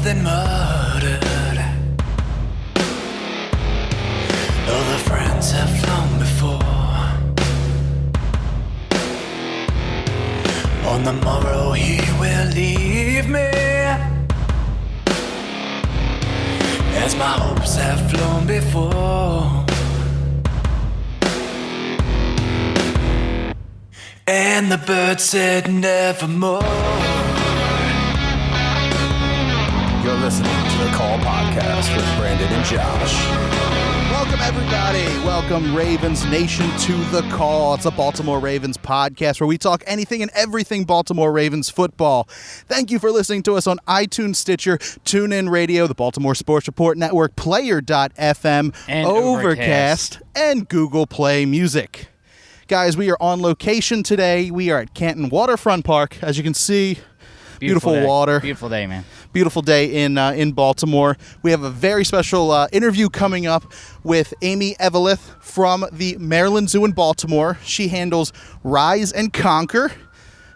than murdered. All the friends have flown before. On the morrow he will leave me, as my hopes have flown before. And the bird said nevermore. You're listening to the Call Podcast with Brandon and Josh. Welcome, everybody. Welcome, Ravens Nation, to The Call. It's a Baltimore Ravens podcast where we talk anything and everything Baltimore Ravens football. Thank you for listening to us on iTunes, Stitcher, TuneIn Radio, the Baltimore Sports Report Network, Player.fm, and Overcast, and Google Play Music. Guys, we are on location today. We are at Canton Waterfront Park. As you can see, beautiful water. Beautiful day, man. Beautiful day in Baltimore. We have a very special interview coming up with Amy Eveleth from the Maryland Zoo in Baltimore. She handles Rise and Conquer,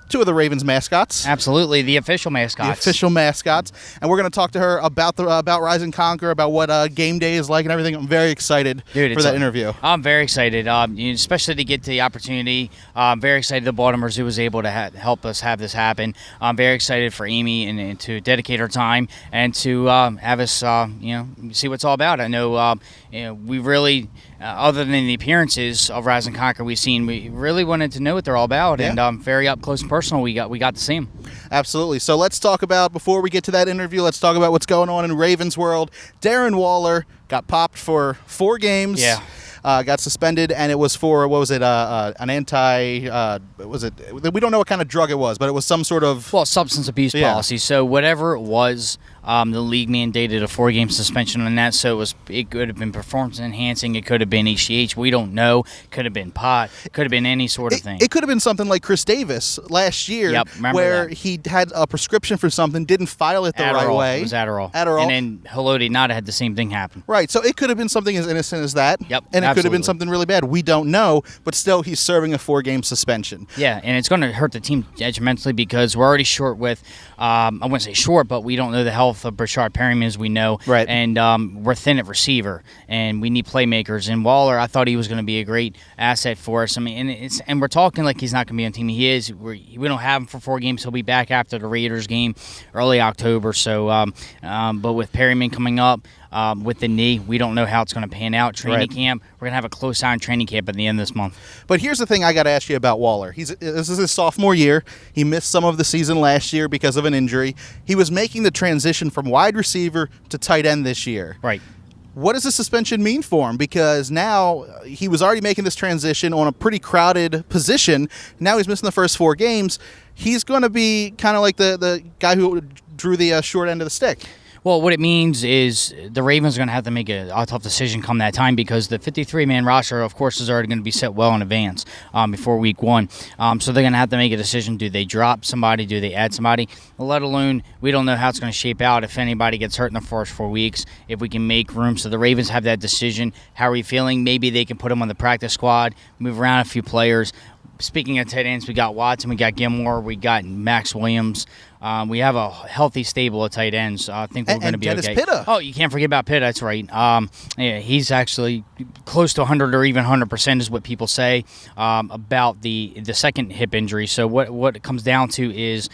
two of the Ravens mascots. Absolutely, the official mascots. The official mascots. And we're going to talk to her about Rise and Conquer, about what game day is like and everything. I'm very excited for that interview. I'm very excited, especially to get the opportunity. I'm very excited the Baltimore Zoo was able to help us have this happen. I'm very excited for Amy and to dedicate her time and to have us, see what it's all about. I know, we really, other than the appearances of Rise and Conquer we've seen, we really wanted to know what they're all about. Yeah. And very up close and personal, we got to see them. Absolutely. So let's talk about, before we get to that interview, let's talk about what's going on in Ravens world. Darren Waller got popped for 4 games. Yeah. Got suspended, and it was for, what was it, an we don't know what kind of drug it was, but it was some sort of... Well, substance abuse policy. So whatever it was, the league mandated a 4-game suspension on that, so it could have been performance enhancing, it could have been HGH, we don't know, could have been pot, could have been any sort of thing. It could have been something like Chris Davis last year, where he had a prescription for something, didn't file it the right way. It was Adderall. And then Haloti Nada had the same thing happen. Right, so it could have been something as innocent as that. Yep, and it could have been something really bad. We don't know, but still he's serving a 4-game suspension. Yeah, and it's going to hurt the team detrimentally because we're already short with, I wouldn't say short, but we don't know the health of Brashard Perryman, as we know. Right. And we're thin at receiver, and we need playmakers. And Waller, I thought he was going to be a great asset for us. I mean, and we're talking like he's not going to be on the team. He is. We don't have him for 4 games. He'll be back after the Raiders game, early October. So, but with Perryman coming up, with the knee, we don't know how it's going to pan out. Training camp, we're going to have a close eye on training camp at the end of this month. But here's the thing I got to ask you about Waller. This is his sophomore year. He missed some of the season last year because of an injury. He was making the transition from wide receiver to tight end this year. Right. What does the suspension mean for him? Because now he was already making this transition on a pretty crowded position. Now he's missing the first 4 games. He's going to be kind of like the guy who drew the short end of the stick. Well, what it means is the Ravens are going to have to make a tough decision come that time because the 53-man roster, of course, is already going to be set well in advance before week 1. So they're going to have to make a decision. Do they drop somebody? Do they add somebody? Let alone, we don't know how it's going to shape out if anybody gets hurt in the first 4 weeks, if we can make room. So the Ravens have that decision. How are we feeling? Maybe they can put them on the practice squad, move around a few players. Speaking of tight ends, we got Watson, we got Gilmore, we got Max Williams. We have a healthy stable of tight ends. I think we're going to be Dennis okay. Pitta. Oh, you can't forget about Pitta. That's right. He's actually close to 100 or even 100% is what people say about the second hip injury. So what it comes down to is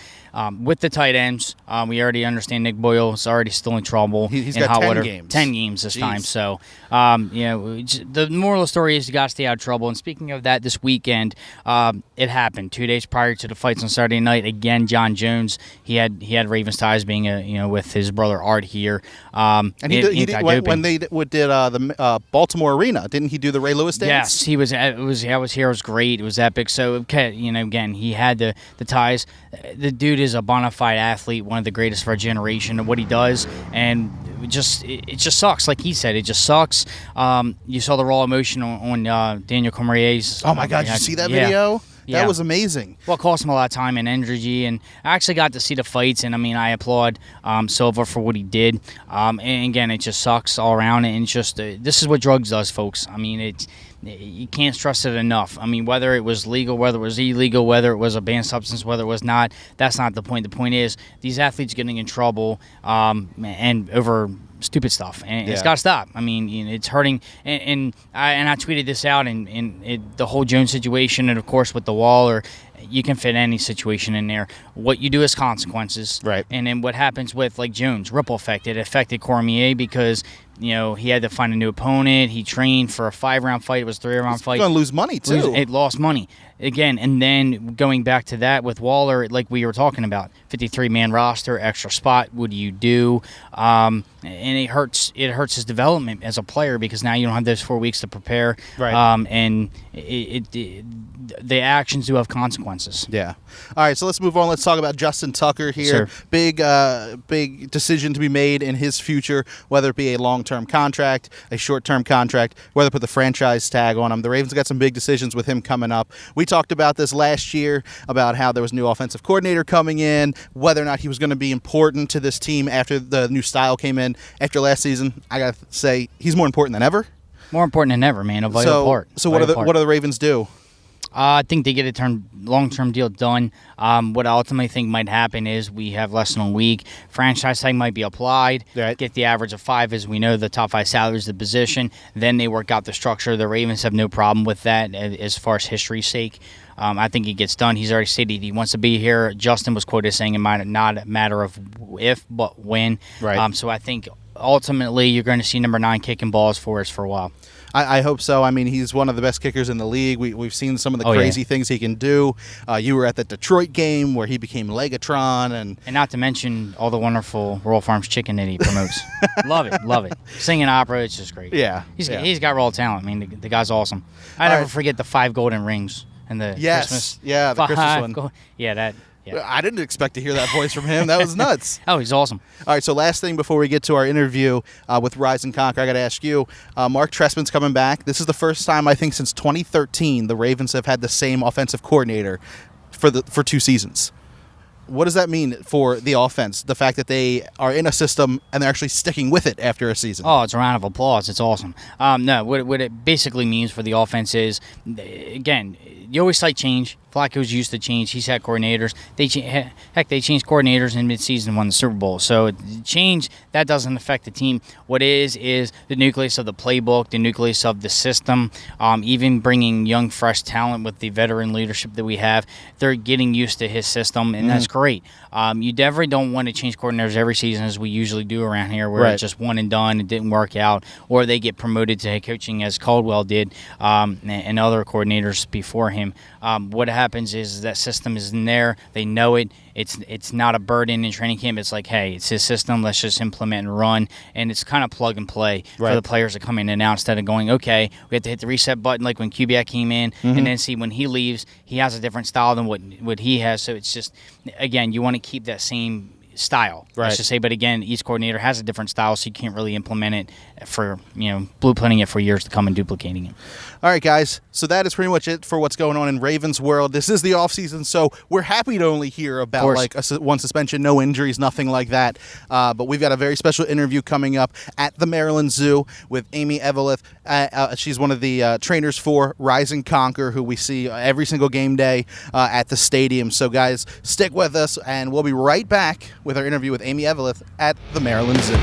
with the tight ends, we already understand Nick Boyle is already still in trouble. He's in got hot 10 water. games. 10 games this Jeez. time. So, the moral of the story is you got to stay out of trouble. And speaking of that, this weekend, it happened 2 days prior to the fights on Saturday night. Again, John Jones. He had Ravens ties being with his brother Art here. And he did when they did the Baltimore Arena. Didn't he do the Ray Lewis dance? Yes, he was. I was here. It was great. It was epic. So again, he had the ties. The dude is a bona fide athlete, one of the greatest of our generation, and what he does, and it just sucks. Like he said, it just sucks. You saw the raw emotion on Daniel Cormier's. Oh my God! Did you see that video? Yeah. That was amazing. Well, it cost him a lot of time and energy, and I actually got to see the fights, and I applaud Silva for what he did. And again, it just sucks all around, and it's just this is what drugs does, folks. you can't stress it enough. I mean, whether it was legal, whether it was illegal, whether it was a banned substance, whether it was not, that's not the point. The point is these athletes getting in trouble and over stupid stuff, and it's got to stop. I mean, it's hurting. And I tweeted this out, and the whole Jones situation, and of course with the Waller. You can fit any situation in there. What you do is consequences. Right. And then what happens with, like, Jones, ripple effect. It affected Cormier because, he had to find a new opponent. He trained for a 5-round fight. It was a 3-round fight. He's going to lose money, too. It lost money. Again, and then going back to that with Waller, like we were talking about, 53-man roster, extra spot, what do you do? And it hurts his development as a player because now you don't have those 4 weeks to prepare. Right. And the actions do have consequences. Yeah. All right, so let's move on. Let's talk about Justin Tucker here. Sure. Big decision to be made in his future, whether it be a long-term contract, a short-term contract, whether to put the franchise tag on him. The Ravens got some big decisions with him coming up. We talked about this last year, about how there was a new offensive coordinator coming in, whether or not he was going to be important to this team after the new style came in. After last season, I got to say, he's more important than ever. More important than ever, man. A vital part. So what do the Ravens do? I think they get a long-term deal done. What I ultimately think might happen is we have less than a week. Franchise tag might be applied. Right. Get the average of 5, as we know the top 5 salaries of the position. Then they work out the structure. The Ravens have no problem with that as far as history's sake. I think it gets done. He's already stated he wants to be here. Justin was quoted saying it might not a matter of if, but when. Right. So I think ultimately you're going to see number 9 kicking balls for us for a while. I hope so. I mean, he's one of the best kickers in the league. We've seen some of the crazy things he can do. You were at the Detroit game where he became Legatron. And not to mention all the wonderful Royal Farms chicken that he promotes. Love it. Singing opera, it's just great. Yeah. He's got raw talent. I mean, the guy's awesome. I never forget the 5 golden rings and the Christmas. Yeah, the Christmas one. Yeah. I didn't expect to hear that voice from him. That was nuts. Oh, he's awesome. All right, so last thing before we get to our interview with Rise and Conquer, I got to ask you, Mark Trestman's coming back. This is the first time, I think, since 2013 the Ravens have had the same offensive coordinator for 2 seasons. What does that mean for the offense, the fact that they are in a system and they're actually sticking with it after a season? Oh, it's a round of applause. It's awesome. No, what it basically means for the offense is, again, you always cite change. Flacco's used to change. He's had coordinators. They changed coordinators in midseason and won the Super Bowl. So change, that doesn't affect the team. What is the nucleus of the playbook, the nucleus of the system, even bringing young, fresh talent with the veteran leadership that we have. They're getting used to his system, and that's great. You definitely don't want to change coordinators every season as we usually do around here, where it's just one and done, it didn't work out, or they get promoted to head coaching as Caldwell did and other coordinators before him. What happens is that system is in there. They know it. It's not a burden in training camp. It's like, hey, it's his system. Let's just implement and run. And it's kind of plug and play for the players to come in and out instead of going, okay, we have to hit the reset button like when Kubiak came in, and then see when he leaves, he has a different style than what he has. So it's just, again, you want to keep that same style, let's just say. But again, each coordinator has a different style, so you can't really implement it for, blueprinting it for years to come and duplicating it. All right, guys. So that is pretty much it for what's going on in Ravens world. This is the offseason, so we're happy to only hear about one suspension, no injuries, nothing like that. But we've got a very special interview coming up at the Maryland Zoo with Amy Eveleth. She's one of the trainers for Rise and Conquer, who we see every single game day at the stadium. So, guys, stick with us, and we'll be right back with our interview with Amy Eveleth at the Maryland Zoo.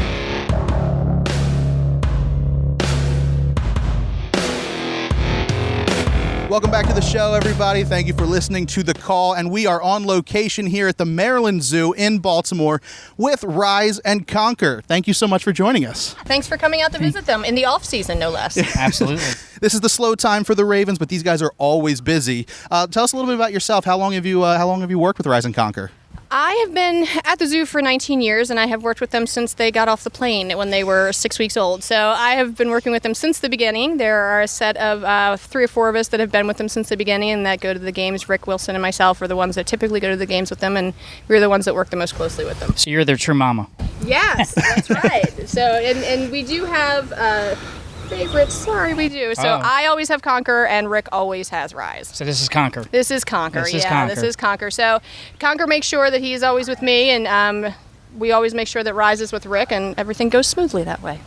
Welcome back to the show, everybody. Thank you for listening to The Call. And we are on location here at the Maryland Zoo in Baltimore with Rise and Conquer. Thank you so much for joining us. Thanks for coming out to visit them in the off season, no less. Absolutely. This is the slow time for the Ravens, but these guys are always busy. Tell us a little bit about yourself. How long have you worked with Rise and Conquer? I have been at the zoo for 19 years, and I have worked with them since they got off the plane when they were 6 weeks old. So I have been working with them since the beginning. There are a set of 3 or 4 of us that have been with them since the beginning and that go to the games. Rick Wilson and myself are the ones that typically go to the games with them, and we're the ones that work the most closely with them. So you're their true mama. Yes, that's right. So, and we do have favorites. Sorry, we do. So I always have Conquer, and Rick always has Rise. So this is Conquer. This is Conquer. This is Conquer. So Conquer makes sure that he's always with me, and we always make sure that Rise is with Rick, and everything goes smoothly that way.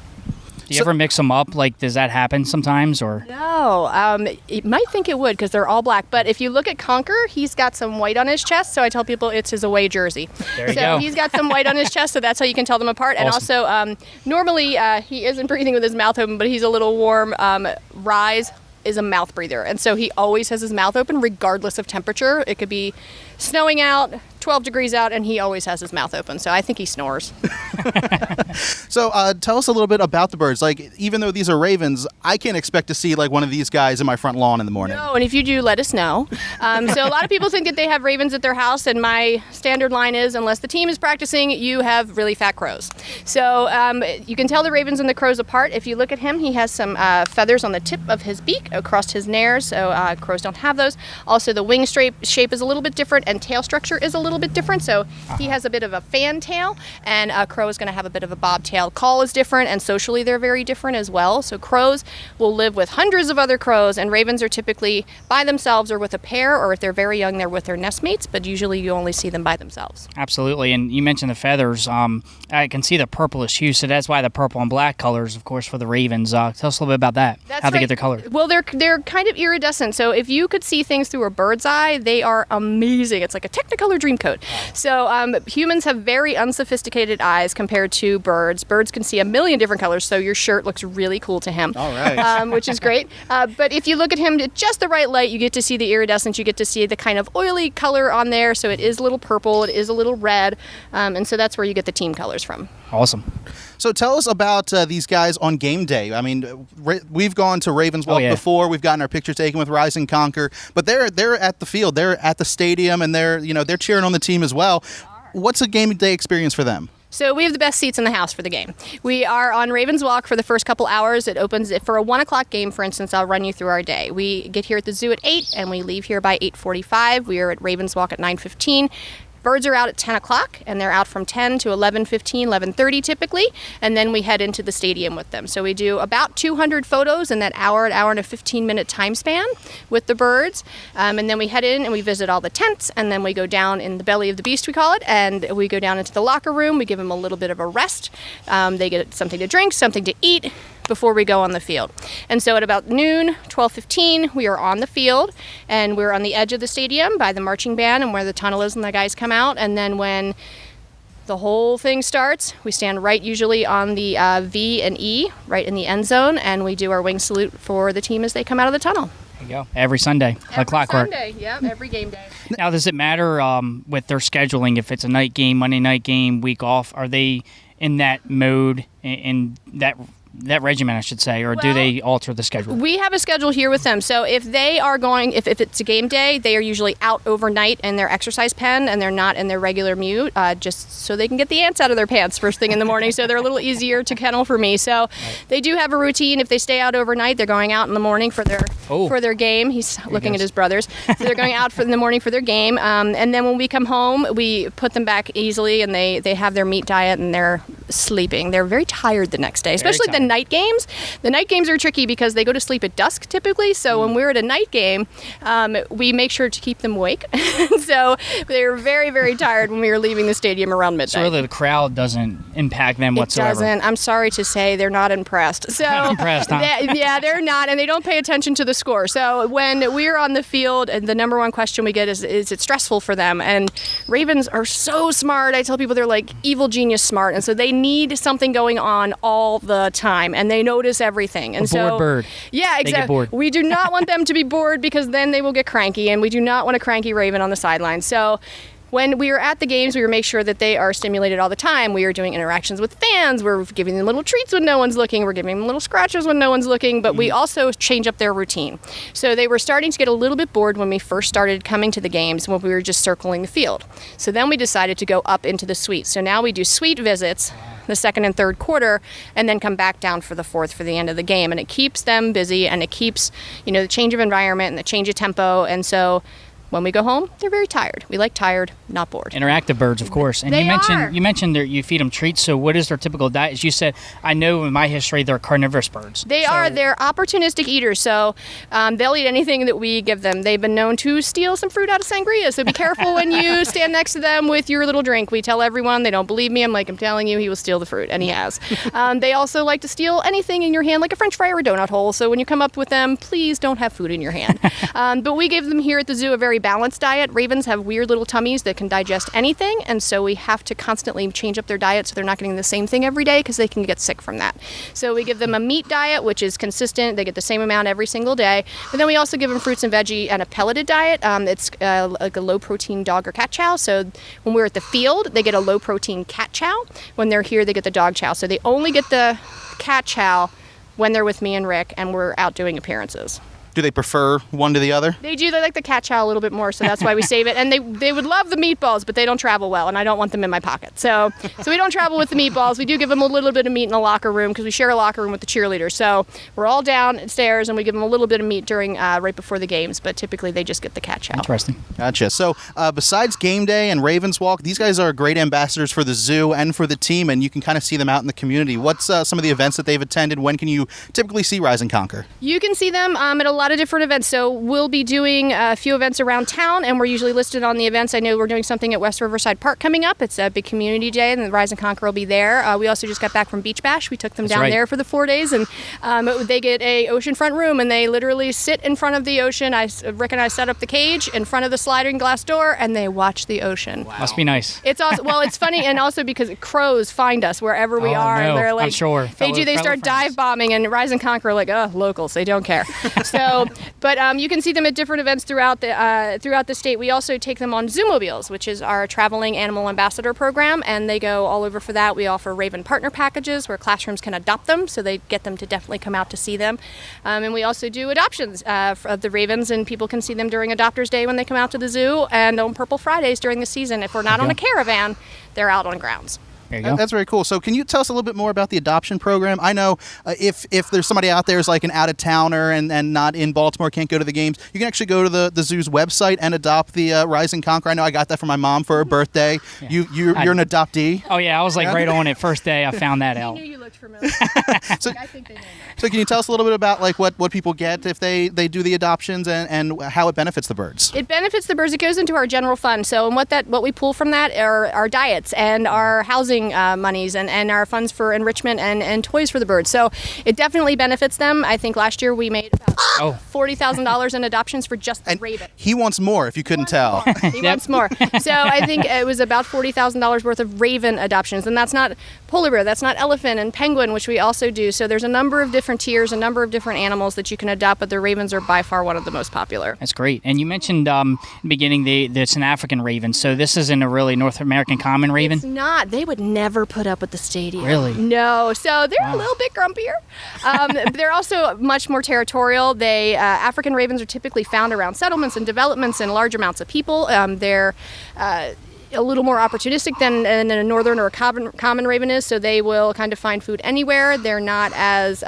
Do you ever mix them up? Like, does that happen sometimes, or? No, you might think it would because they're all black. But if you look at Conquer, he's got some white on his chest. So I tell people it's his away jersey. There you so go. he's got some white on his chest, so that's how you can tell them apart. And also, normally he isn't breathing with his mouth open, but he's a little warm. Rise is a mouth breather, and so he always has his mouth open regardless of temperature. It could be snowing out, 12 degrees out, and he always has his mouth open. So I think he snores. So tell us a little bit about the birds. Like, even though these are ravens, I can't expect to see like one of these guys in my front lawn in the morning. No, and if you do, let us know. So a lot of people think that they have ravens at their house, and my standard line is, unless the team is practicing, you have really fat crows. So you can tell the ravens and the crows apart. If you look at him, he has some feathers on the tip of his beak across his nares, so crows don't have those. Also, the wing shape is a little bit different, and tail structure is a little bit different. So he has a bit of a fan tail, and a crow is going to have a bit of a bobtail. Call is different, and socially they're very different as well. So crows will live with hundreds of other crows, and ravens are typically by themselves or with a pair, or if they're very young, they're with their nestmates, but usually you only see them by themselves. Absolutely, and you mentioned the feathers. I can see the purplish hue, so that's why the purple and black colors, of course, for the ravens. Tell us a little bit about that. That's how they right. get their color. Well, they're kind of iridescent. So if you could see things through a bird's eye, they are amazing. It's like a Technicolor Dreamcoat. So humans have very unsophisticated eyes compared to birds. Birds can see a million different colors, so your shirt looks really cool to him. All right. Which is great. But if you look at him at just the right light, you get to see the iridescence. You get to see the kind of oily color on there. So it is a little purple. It is a little red. And so that's where you get the team colors from. Awesome. So tell us about these guys on game day. I mean, we've gone to Ravens Walk before. We've gotten our picture taken with Rise and Conquer, but they're at the field. They're at the stadium, and they're cheering on the team as well. What's a game day experience for them? So we have the best seats in the house for the game. We are on Ravens Walk for the first couple hours. It opens for a 1 o'clock game, for instance. I'll run you through our day. We get here at the zoo at 8, and we leave here by 8:45. We are at Ravens Walk at 9:15. Birds are out at 10 o'clock, and they're out from 10 to 11:15, 11:30 typically, and then we head into the stadium with them. So we do about 200 photos in that hour and a 15-minute time span with the birds, and then we head in and we visit all the tents, and then we go down in the belly of the beast, we call it, and we go down into the locker room. We give them a little bit of a rest. They get something to drink, something to eat before we go on the field. And so at about noon, 12:15, we are on the field, and we're on the edge of the stadium by the marching band and where the tunnel is, and the guys come out. And then when the whole thing starts, we stand right usually on the V and E, right in the end zone, and we do our wing salute for the team as they come out of the tunnel. There you go. Every Sunday, like clockwork. Sunday, yeah, every game day. Now, does it matter with their scheduling, if it's a night game, Monday night game, week off, are they in that mode, in that regimen, I should say, or do they alter the schedule? We have a schedule here with them. So if they are going, if it's a game day, they are usually out overnight in their exercise pen, and they're not in their regular mute, just so they can get the ants out of their pants first thing in the morning. So they're a little easier to kennel for me. So they do have a routine. If they stay out overnight, they're going out in the morning for their game. He's looking at his brothers. So they're going out in the morning for their game. And then when we come home, we put them back easily, and they have their meat diet, and they're sleeping. They're very tired the next day, especially the night games. The night games are tricky because they go to sleep at dusk typically. So when we're at a night game, we make sure to keep them awake. So they're very, very tired when we are leaving the stadium around midnight. So really the crowd doesn't impact them whatsoever? It doesn't. I'm sorry to say they're not impressed. So not impressed, huh? Yeah, they're not, and they don't pay attention to the score. So when we're on the field, and the number one question we get is it stressful for them? And Ravens are so smart. I tell people they're like evil genius smart, and so they need something going on all the time, and they notice everything. And a bored bird. Yeah, exactly. We do not want them to be bored, because then they will get cranky, and we do not want a cranky Raven on the sideline. So when we are at the games, we make sure that they are stimulated all the time. We are doing interactions with fans. We're giving them little treats when no one's looking. We're giving them little scratches when no one's looking. But we also change up their routine. So they were starting to get a little bit bored when we first started coming to the games, when we were just circling the field. So then we decided to go up into the suite. So now we do suite visits the second and third quarter, and then come back down for the fourth for the end of the game. And it keeps them busy, and it keeps, the change of environment and the change of tempo. And so When we go home, they're very tired. We like tired, not bored. Interactive birds, of course. And They you mentioned are. you mentioned that you feed them treats. So what is their typical diet? As you said, I know in my history they're carnivorous birds. They're opportunistic eaters, so they'll eat anything that we give them. They've been known to steal some fruit out of sangria, so be careful when you stand next to them with your little drink. We tell everyone, they don't believe me. I'm telling you, he will steal the fruit, and he has. They also like to steal anything in your hand, like a French fry or a donut hole, so when you come up with them, please don't have food in your hand. But we give them here at the zoo a very balanced diet. Ravens have weird little tummies that can digest anything, and so we have to constantly change up their diet so they're not getting the same thing every day because they can get sick from that. So we give them a meat diet, which is consistent. They get the same amount every single day. But then we also give them fruits and veggie and a pelleted diet. It's like a low-protein dog or cat chow. So when we're at the field, they get a low-protein cat chow. When they're here, they get the dog chow. So they only get the cat chow when they're with me and Rick and we're out doing appearances. Do they prefer one to the other? They do. They like the cat chow a little bit more, so that's why we save it. And they would love the meatballs, but they don't travel well, and I don't want them in my pocket. So we don't travel with the meatballs. We do give them a little bit of meat in the locker room because we share a locker room with the cheerleaders. So we're all downstairs, and we give them a little bit of meat during right before the games, but typically they just get the cat chow. Interesting. Gotcha. So besides game day and Ravens Walk, these guys are great ambassadors for the zoo and for the team, and you can kind of see them out in the community. What's some of the events that they've attended? When can you typically see Rise and Conquer? You can see them at a lot of different events. So we'll be doing a few events around town, and we're usually listed on the events. I know we're doing something at West Riverside Park coming up. It's a big community day, and the Rise and Conquer will be there. We also just got back from Beach Bash. We took them down there for the 4 days, and they get a oceanfront room, and they literally sit in front of the ocean. Rick and I set up the cage in front of the sliding glass door, and they watch the ocean. Wow. Must be nice. It's also, well, it's funny, and also because crows find us wherever we are, and they're like, I'm sure. They start dive bombing, and Rise and Conquer are like, oh, locals, they don't care. So, but you can see them at different events throughout the state. We also take them on Zoomobiles, which is our traveling animal ambassador program, and they go all over for that. We offer Raven partner packages where classrooms can adopt them, so they get them to definitely come out to see them. And we also do adoptions of the Ravens, and people can see them during Adopters Day when they come out to the zoo, and on Purple Fridays during the season. If we're not on a caravan, they're out on grounds. There you go. That's very cool. So can you tell us a little bit more about the adoption program? I know if there's somebody out there who's like an out-of-towner and not in Baltimore, can't go to the games, you can actually go to the zoo's website and adopt the Rise and Conquer. I know I got that for my mom for her birthday. Yeah. You're an adoptee. Oh, yeah. I was like right on it. First day I found that out. I knew you looked familiar. So, I think they know that. So can you tell us a little bit about like what people get if they do the adoptions and how it benefits the birds? It benefits the birds. It goes into our general fund. So, and what we pull from that are our diets and our housing monies and our funds for enrichment and toys for the birds. So, it definitely benefits them. I think last year we made about $40,000 in adoptions for just the raven. He wants more, if you couldn't tell. He wants more. So I think it was about $40,000 worth of raven adoptions, and that's not polar bear, that's not elephant and penguin, which we also do. So there's a number of different tiers, a number of different animals that you can adopt, but the ravens are by far one of the most popular. That's great. And you mentioned in the beginning it's an African raven, so this isn't a really North American common raven? It's not. They would never put up with the stadium. Really? No. So they're a little bit grumpier. They're also much more territorial. African ravens are typically found around settlements and developments and large amounts of people. They're a little more opportunistic than a northern or a common raven is, so they will kind of find food anywhere. They're not as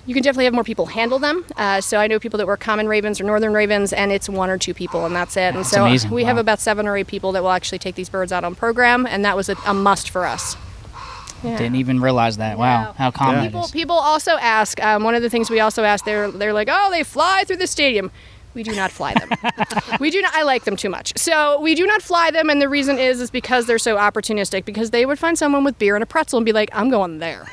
you can definitely have more people handle them. So I know people that work common ravens or northern ravens, and it's 1 or 2 people, and that's it. And that's so amazing. we have about 7 or 8 people that will actually take these birds out on program, and that was a must for us. Yeah. Didn't even realize that. Wow, how common it is. People also ask, one of the things we also ask, they're like, oh, they fly through the stadium. We do not fly them. We do not. I like them too much. So we do not fly them, and the reason is because they're so opportunistic, because they would find someone with beer and a pretzel and be like, I'm going there.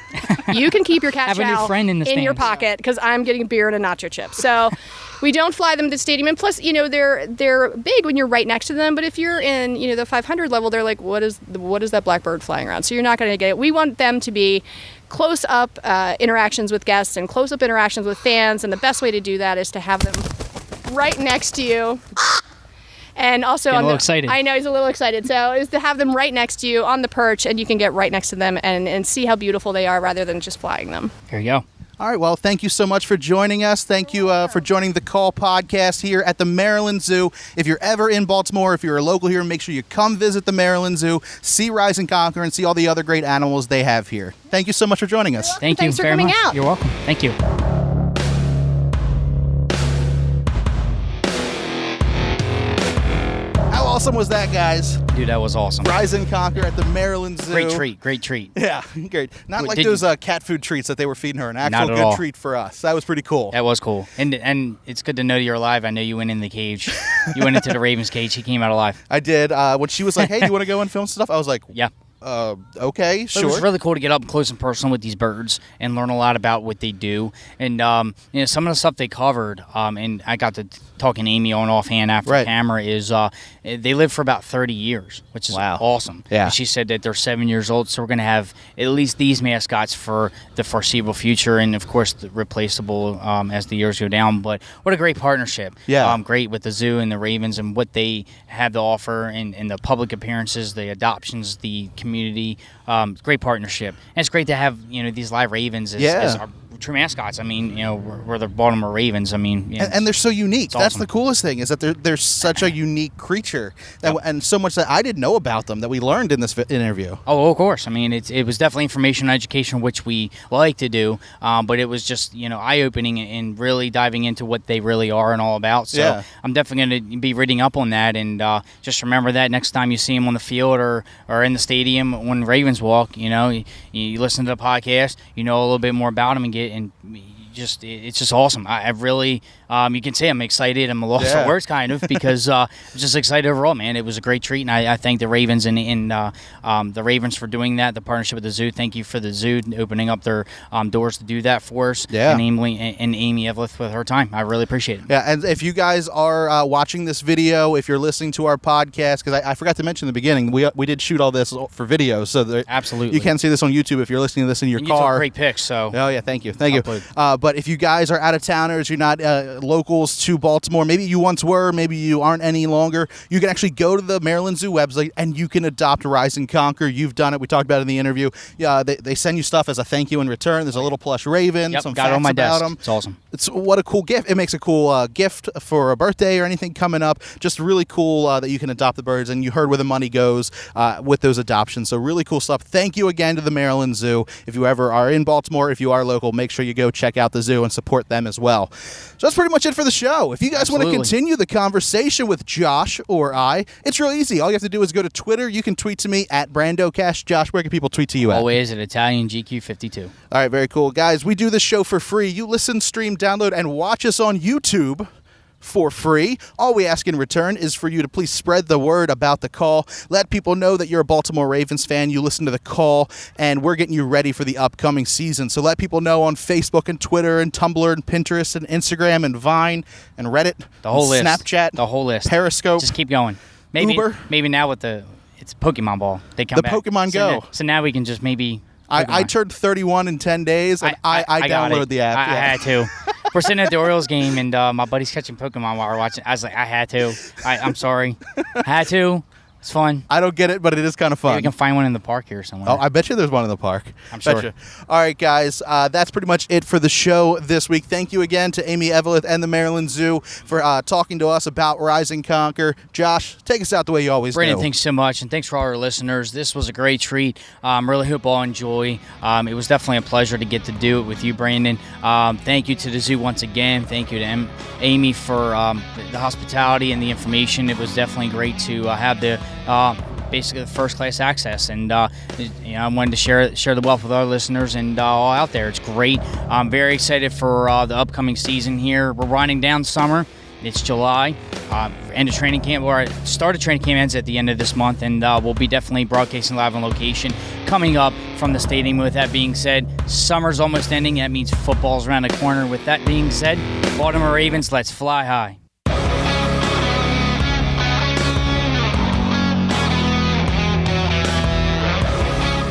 You can keep your cat chow in your pocket because I'm getting beer and a nacho chip. So we don't fly them to the stadium. And plus, they're big when you're right next to them, but if you're in, the 500 level, they're like, what is that black bird flying around? So you're not going to get it. We want them to be close-up interactions with guests and close-up interactions with fans, and the best way to do that is to have them right next to you. And also excited. I know he's a little excited. So is to have them right next to you on the perch, and you can get right next to them and see how beautiful they are rather than just flying them. There you go. All right, well, thank you so much for joining us. Thank you for joining the Call podcast here at the Maryland Zoo. If you're ever in Baltimore, if you're a local here, make sure you come visit the Maryland Zoo, see Rise and Conquer, and see all the other great animals they have here. Thank you so much for joining us. Thank you Thanks for very coming much. out. You're welcome. Thank you. awesome was that, guys? Dude, that was awesome. Rise and Conquer at the Maryland Zoo. Great treat. Yeah, great. Not Wait, like did those cat food treats that they were feeding her. An actual Not at good all. treat for us. That was pretty cool. That was cool. And it's good to know you're alive. I know you went in the cage. You went into the Ravens cage. He came out alive. I did. When she was like, hey, do you want to go and film stuff? I was like, Yeah. Okay, But sure. It was really cool to get up close and personal with these birds and learn a lot about what they do. And some of the stuff they covered, and I got to talking to Amy on offhand after Right. camera, is they live for about 30 years, which is Wow. awesome. Yeah. And she said that they're 7 years old, so we're going to have at least these mascots for the foreseeable future, and of course the replaceable as the years go down. But what a great partnership. Yeah. Great with the zoo and the Ravens and what they have to offer, and the public appearances, the adoptions, the community. Great partnership, and it's great to have these live Ravens as our true mascots. I mean, we're the Baltimore Ravens. I mean, and they're so unique. it's That's awesome. the coolest thing is that they're such a unique creature, and so much that I didn't know about them that we learned in this interview. Oh, of course. I mean, it was definitely information and education, which we like to do, but it was just eye-opening and really diving into what they really are and all about. So Yeah. I'm definitely going to be reading up on that, and just remember that next time you see them on the field or in the stadium when Ravens walk, you listen to the podcast, a little bit more about them it's just awesome. I really, you can say I'm excited. I'm lost for words, kind of, because I'm just excited overall, man. It was a great treat, and I thank the Ravens and the Ravens for doing that. The partnership with the zoo. Thank you for the zoo opening up their doors to do that for us. Yeah. And Amy Eveleth with her time. I really appreciate it. Yeah, and if you guys are watching this video, if you're listening to our podcast, because I forgot to mention in the beginning, we did shoot all this for video, so Absolutely. you can see this on YouTube if you're listening to this in your And car. You took great pics, so. Oh, yeah, thank you. Upload. But if you guys are out of towners, you're not locals to Baltimore, maybe you once were, maybe you aren't any longer, you can actually go to the Maryland Zoo website and you can adopt Rise and Conquer. You've done it. We talked about it in the interview. Yeah, they send you stuff as a thank you in return. There's a little plush raven, Yep, some got it facts on my about desk. them. It's awesome. It's what a cool gift. It makes a cool gift for a birthday or anything coming up. Just really cool that you can adopt the birds, and you heard where the money goes with those adoptions. So really cool stuff. Thank you again to the Maryland Zoo. If you ever are in Baltimore, if you are local, make sure you go check out the zoo and support them as well. So that's pretty much it for the show. If you guys want to Absolutely. continue the conversation with Josh or I, it's real easy. All you have to do is go to Twitter. You can tweet to me at BrandoCash. Josh, where can people tweet to you at? Always at Italian GQ52. All right, very cool. Guys, we do this show for free. You listen, stream, download, and watch us on YouTube for free. All we ask in return is for you to please spread the word about the call. Let people know that you're a Baltimore Ravens fan. You listen to the call, and we're getting you ready for the upcoming season. So let people know on Facebook and Twitter and Tumblr and Pinterest and Instagram and Vine and Reddit, The whole and list. Snapchat, The whole list. Periscope. Just keep going. Maybe Uber. Maybe now with it's Pokemon Ball. They come The back. Pokemon so Go. So now we can just maybe. I Pokemon. turned 31 in 10 days, and I got downloaded it. the app. I Yeah. had to. We're sitting at the Orioles game, and my buddy's catching Pokemon while we're watching. I was like, I had to. I'm sorry. I had to. It's fun. I don't get it, but it is kind of Maybe fun. we can find one in the park here somewhere. Oh, I bet you there's one in the park. I'm sure. Betcha. All right, guys, that's pretty much it for the show this week. Thank you again to Amy Eveleth and the Maryland Zoo for talking to us about Rise and Conquer. Josh, take us out the way you always Brandon, do. thanks so much, and thanks for all our listeners. This was a great treat. Really hope all enjoy. It was definitely a pleasure to get to do it with you, Brandon. Thank you to the zoo once again. Thank you to Amy for the hospitality and the information. It was definitely great to have the basically the first-class access, and I wanted to share the wealth with our listeners and all out there. It's great. I'm very excited for the upcoming season here. We're winding down summer. It's July. End of training camp, or start of training camp ends at the end of this month, and we'll be definitely broadcasting live on location coming up from the stadium. With that being said, summer's almost ending. That means football's around the corner. With that being said, Baltimore Ravens, let's fly high.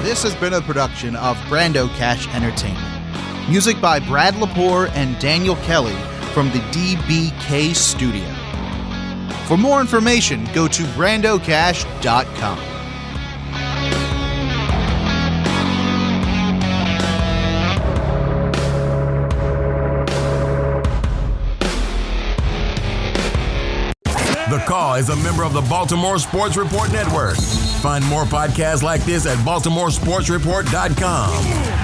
This has been a production of Brando Cash Entertainment. Music by Brad Lepore and Daniel Kelly from the DBK Studio. For more information, go to brandocash.com. The Call is a member of the Baltimore Sports Report Network. Find more podcasts like this at baltimoresportsreport.com.